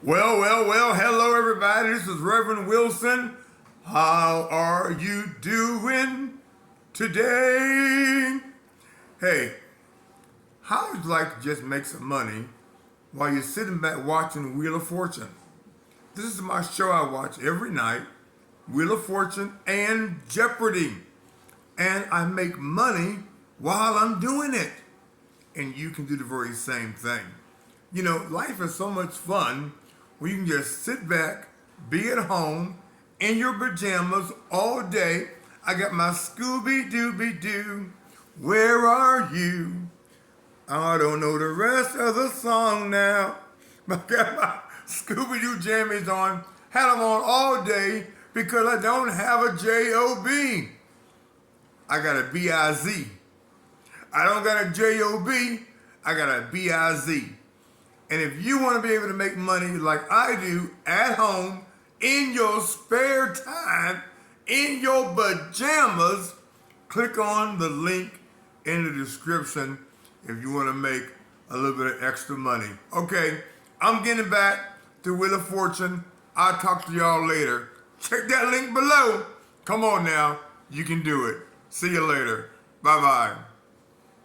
Well, hello everybody. This is Reverend Wilson. How are you doing today? Hey, how would you like to just make some money while you're sitting back watching Wheel of Fortune? This is my show I watch every night, Wheel of Fortune and Jeopardy. And I make money while I'm doing it. And you can do the very same thing. You know, life is so much fun when you can just sit back, be at home, in your pajamas all day. I got my Scooby-Dooby-Doo, where are you? I don't know the rest of the song now. I got my Scooby-Doo jammies on, had them on all day because I don't have a J-O-B. I got a B-I-Z. I don't got a J-O-B, I got a B-I-Z. And if you want to be able to make money like I do at home, in your spare time, in your pajamas, click on the link in the description if you want to make a little bit of extra money. Okay, I'm getting back to Wheel of Fortune. I'll talk to y'all later. Check that link below. Come on now, you can do it. See you later. Bye-bye.